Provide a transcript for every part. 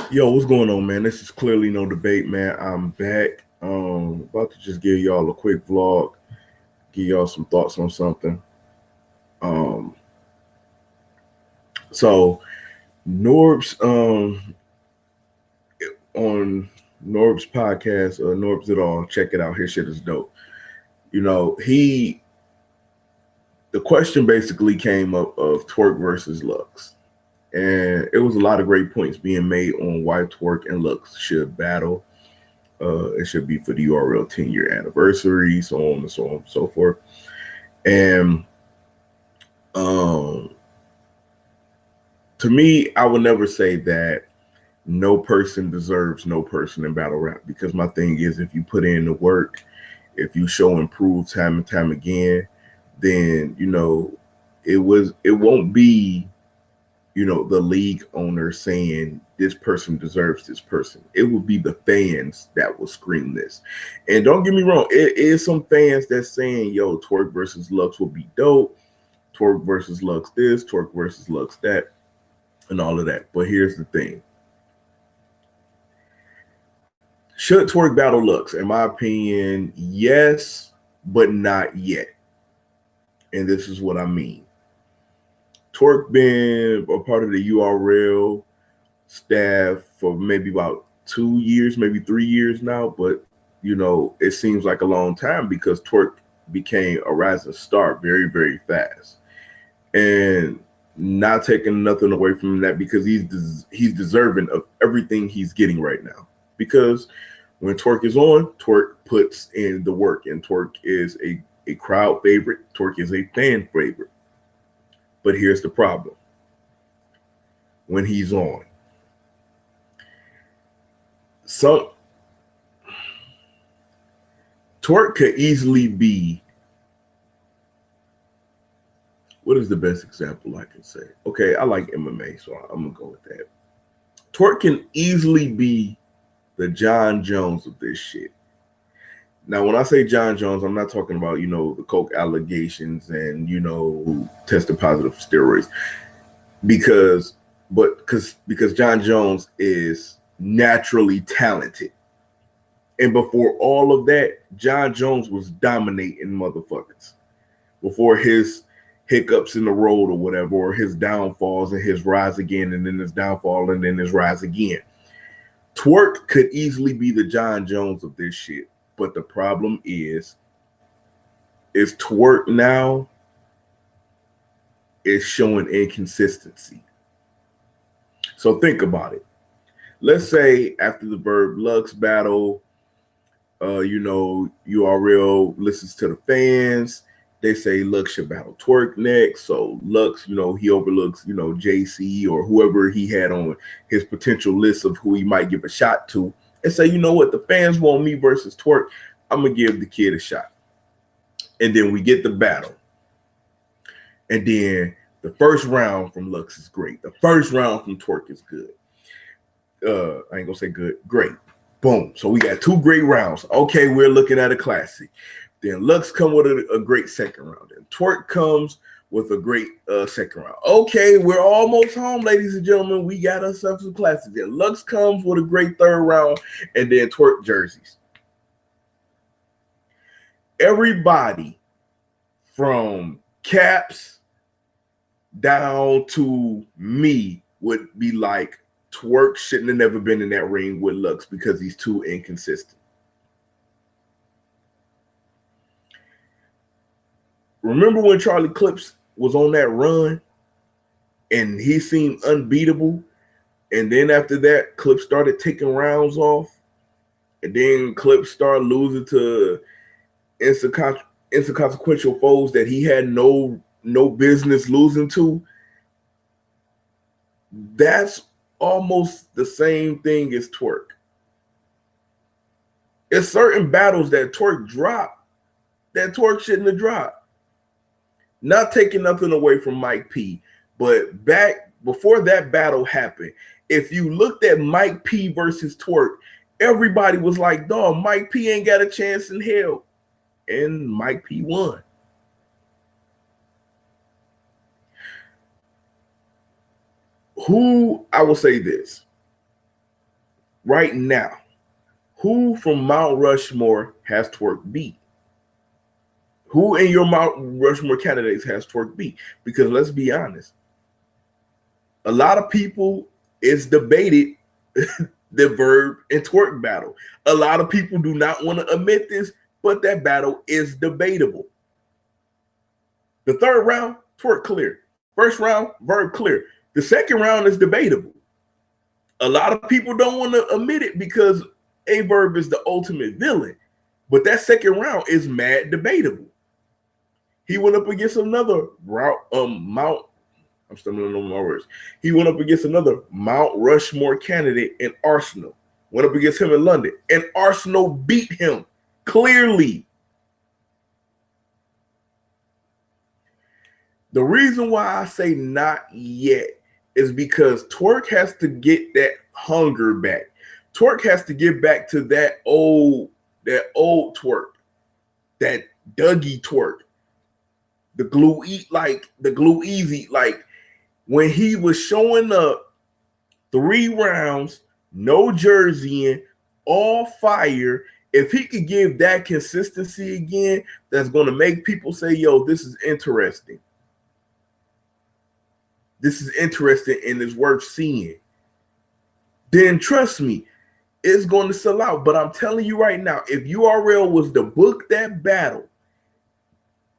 Yo, what's going on, man? This is clearly no debate, man. I'm back. About to just give y'all a quick vlog, give y'all some thoughts on something. Um, so Norb's on Norb's podcast, Norb's it all. Check it out. His shit is dope. You know, the question basically came up of Twork versus Lux. And it was a lot of great points being made on why Twork and Lux should battle. It should be for the URL 10-year anniversary, so on and so on and so forth. And um, to me, I would never say that no person deserves no person in battle rap, because my thing is, if you put in the work, if you show and prove time and time again, then it won't be the league owner saying this person deserves this person. It would be the fans that will scream this. And don't get me wrong, it is some fans that's saying, yo, Twork versus Lux will be dope. Twork versus Lux this, Twork versus Lux that, and all of that. But here's the thing. Should Twork battle Lux? In my opinion, yes, but not yet. And this is what I mean. Twork been a part of the URL staff for maybe about 2 years, maybe 3 years now, but it seems like a long time because Twork became a rising star very, very fast. And not taking nothing away from that, because he's deserving of everything he's getting right now. Because when Twork is on, Twork puts in the work, and Twork is a crowd favorite. Twork is a fan favorite. But here's the problem. When he's on, Twork could easily be, what is the best example I can say? Okay, I like MMA, so I'm gonna go with that. Twork can easily be the John Jones of this shit. Now, when I say John Jones, I'm not talking about, the coke allegations and, tested positive for steroids. Because John Jones is naturally talented. And before all of that, John Jones was dominating motherfuckers. Before his hiccups in the road or whatever, or his downfalls and his rise again, and then his downfall and then his rise again. Twork could easily be the John Jones of this shit. But the problem is Twork now is showing inconsistency. So think about it. Let's say after the Verb Lux battle, URL listens to the fans. They say Lux should battle Twork next. So Lux, he overlooks, JC or whoever he had on his potential list of who he might give a shot to, and say, you know what, the fans want me versus Twork. I'm going to give the kid a shot. And then we get the battle. And then the first round from Lux is great. The first round from Twork is good. I ain't going to say good, great. Boom. So we got 2 great rounds. Okay, we're looking at a classic. Then Lux come with a great second round. And Twork comes with a great second round. Okay, we're almost home, ladies and gentlemen. We got ourselves a classic. Then Lux comes with a great third round, and then Twork jerseys. Everybody from Caps down to me would be like, Twork shouldn't have never been in that ring with Lux because he's too inconsistent. Remember when Charlie Clips was on that run and he seemed unbeatable? And then after that, Clips started taking rounds off. And then Clips started losing to inconsequential foes that he had no business losing to. That's almost the same thing as Twork. It's certain battles that Twork dropped that Twork shouldn't have dropped. Not taking nothing away from Mike P, but back before that battle happened, if you looked at Mike P versus Twork, everybody was like, dog, Mike P ain't got a chance in hell. And Mike P won. I will say this. right now, who from Mount Rushmore has Twork beat? Who in your Mount Rushmore candidates has Twork beat? Because let's be honest, a lot of people is debated the Verb and Twork battle. A lot of people do not want to admit this, but that battle is debatable. The third round, Twork clear. First round, Verb clear. The second round is debatable. A lot of people don't want to admit it because A Verb is the ultimate villain. But that second round is mad debatable. He went up against another Mount. I'm stumbling on my words. He went up against another Mount Rushmore candidate in Arsenal. Went up against him in London, and Arsenal beat him clearly. The reason why I say not yet is because Twork has to get that hunger back. Twork has to get back to that old Twork, that Dougie Twork, the glue easy, like when he was showing up 3 rounds, no Jerzey in, all fire. If he could give that consistency again, that's going to make people say, yo, this is interesting. This is interesting and it's worth seeing. Then trust me, it's going to sell out. But I'm telling you right now, if URL was to book that battle,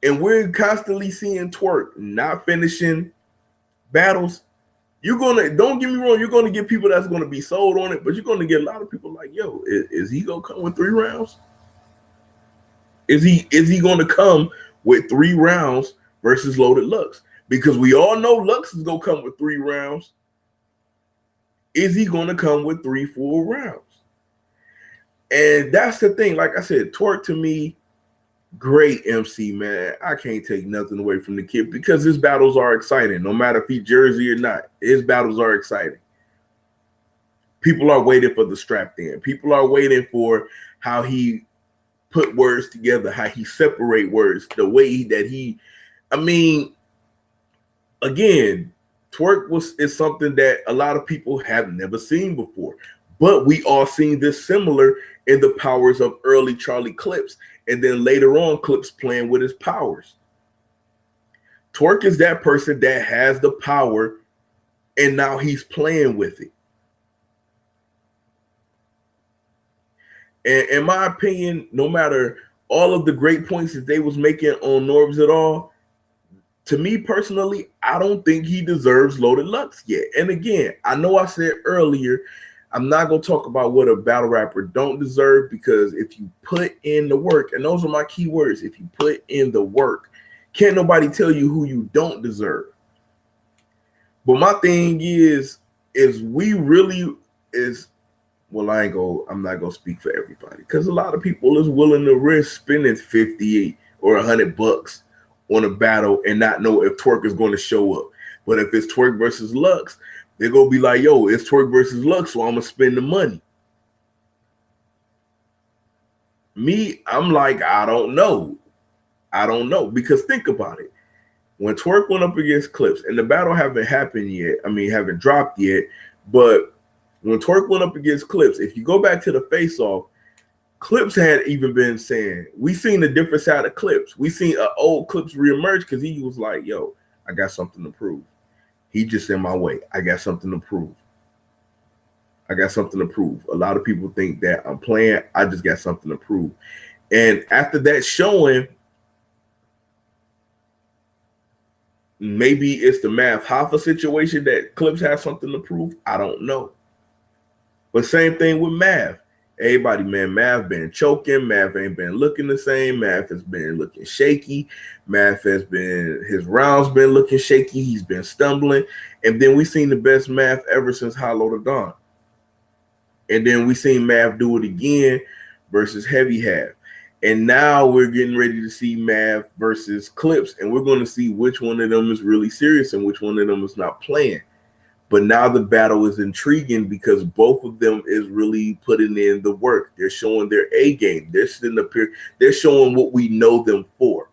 and we're constantly seeing Twork not finishing battles, don't get me wrong, you're gonna get people that's gonna be sold on it, but you're gonna get a lot of people like, yo, is he gonna come with 3 rounds? Is he gonna come with 3 rounds versus Loaded Lux? Because we all know Lux is gonna come with 3 rounds. Is he gonna come with 3 full rounds? And that's the thing. Like I said, Twork to me, great MC, man. I can't take nothing away from the kid because his battles are exciting. No matter if he's Jerzey or not, his battles are exciting. People are waiting for the strap in. People are waiting for how he put words together, how he separate words, the way that he, I mean, again, Twork is something that a lot of people have never seen before. But we all seen this similar in the powers of early Charlie Clips, and then later on Clips playing with his powers. Twork is that person that has the power, and now he's playing with it. And in my opinion, no matter all of the great points that they was making on Norbs at all, to me personally, I don't think he deserves Loaded Lux yet. And again, I know I said earlier, I'm not going to talk about what a battle rapper don't deserve, because if you put in the work, and those are my key words, if you put in the work, can't nobody tell you who you don't deserve. But my thing is we really is, well, I'm not going to speak for everybody, because a lot of people is willing to risk spending 50 or $100 on a battle and not know if Twork is going to show up. But if it's Twork versus Lux, they're going to be like, yo, it's Twork versus Lux, so I'm going to spend the money. Me, I'm like, I don't know. Because think about it. When Twork went up against Clips, and the battle haven't happened yet, haven't dropped yet, but when Twork went up against Clips, if you go back to the face-off, Clips had even been saying, we seen a different side of Clips. We seen an old Clips reemerge because he was like, yo, I got something to prove. He just in my way. I got something to prove. A lot of people think that I'm playing. I just got something to prove. And after that showing, maybe it's the Mav Hoffa situation that Clips has something to prove. I don't know. But same thing with Mav. Everybody, man, Mav been choking. Mav ain't been looking the same. Mav has been looking shaky. His rounds been looking shaky. He's been stumbling. And then we seen the best Mav ever since Hollow to Dawn. And then we seen Mav do it again versus Heavy Half. And now we're getting ready to see Mav versus Clips. And we're going to see which one of them is really serious and which one of them is not playing. But now the battle is intriguing because both of them is really putting in the work. They're showing their A game. They're sitting up here. They're showing what we know them for.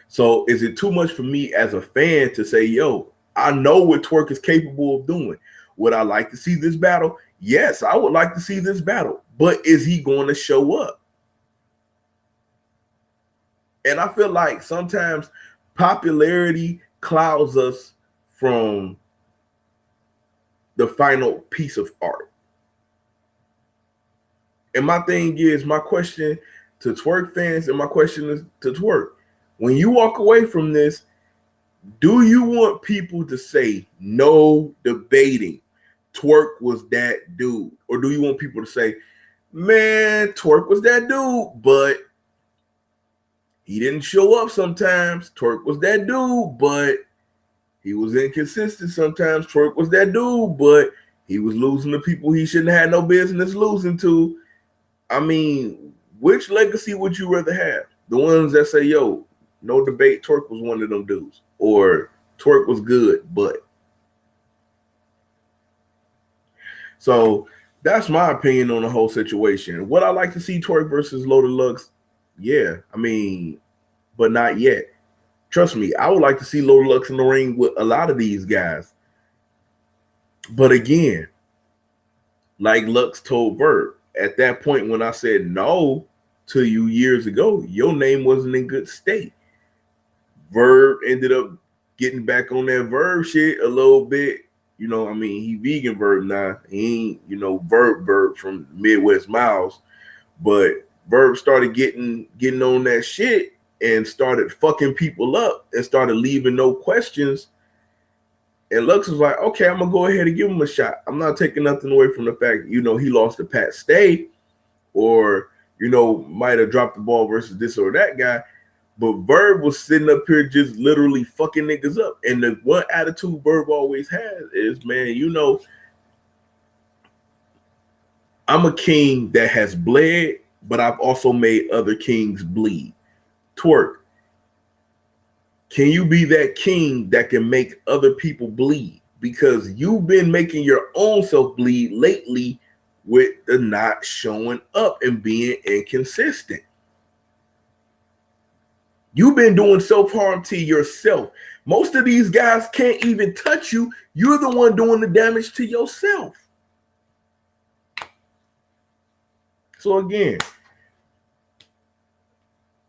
So is it too much for me as a fan to say, yo, I know what Twork is capable of doing? Would I like to see this battle? Yes, I would like to see this battle, but is he going to show up? And I feel like sometimes popularity clouds us from the final piece of art. And my thing is, my question to Twork fans and my question is to Twork, when you walk away from this, do you want people to say no debating Twork was that dude? Or do you want people to say, man, Twork was that dude, but he didn't show up sometimes. Twork was that dude, but he was inconsistent sometimes. Twork was that dude, but he was losing to people he shouldn't have had no business losing to. I mean, which legacy would you rather have? The ones that say, yo, no debate, Twork was one of them dudes. Or Twork was good, but. So that's my opinion on the whole situation. Would I like to see Twork versus Loaded Lux? Yeah, I mean, but not yet. Trust me, I would like to see Loaded Lux in the ring with a lot of these guys. But again, like Lux told Verb, at that point when I said no to you years ago, your name wasn't in good state. Verb ended up getting back on that Verb shit a little bit. You know, I mean, he vegan Verb now. He ain't, you know, Verb from Midwest Miles. But Verb started getting on that shit and started fucking people up and started leaving no questions. And Lux was like, okay, I'm going to go ahead and give him a shot. I'm not taking nothing away from the fact, you know, he lost to Pat Stay or, you know, might have dropped the ball versus this or that guy. But Verb was sitting up here just literally fucking niggas up. And the one attitude Verb always has is, man, you know, I'm a king that has bled, but I've also made other kings bleed. Twork, can you be that king that can make other people bleed? Because you've been making your own self bleed lately with the not showing up and being inconsistent. You've been doing self-harm to yourself. Most of these guys can't even touch you. You're the one doing the damage to yourself. So again,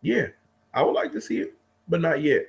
yeah, I would like to see it, but not yet.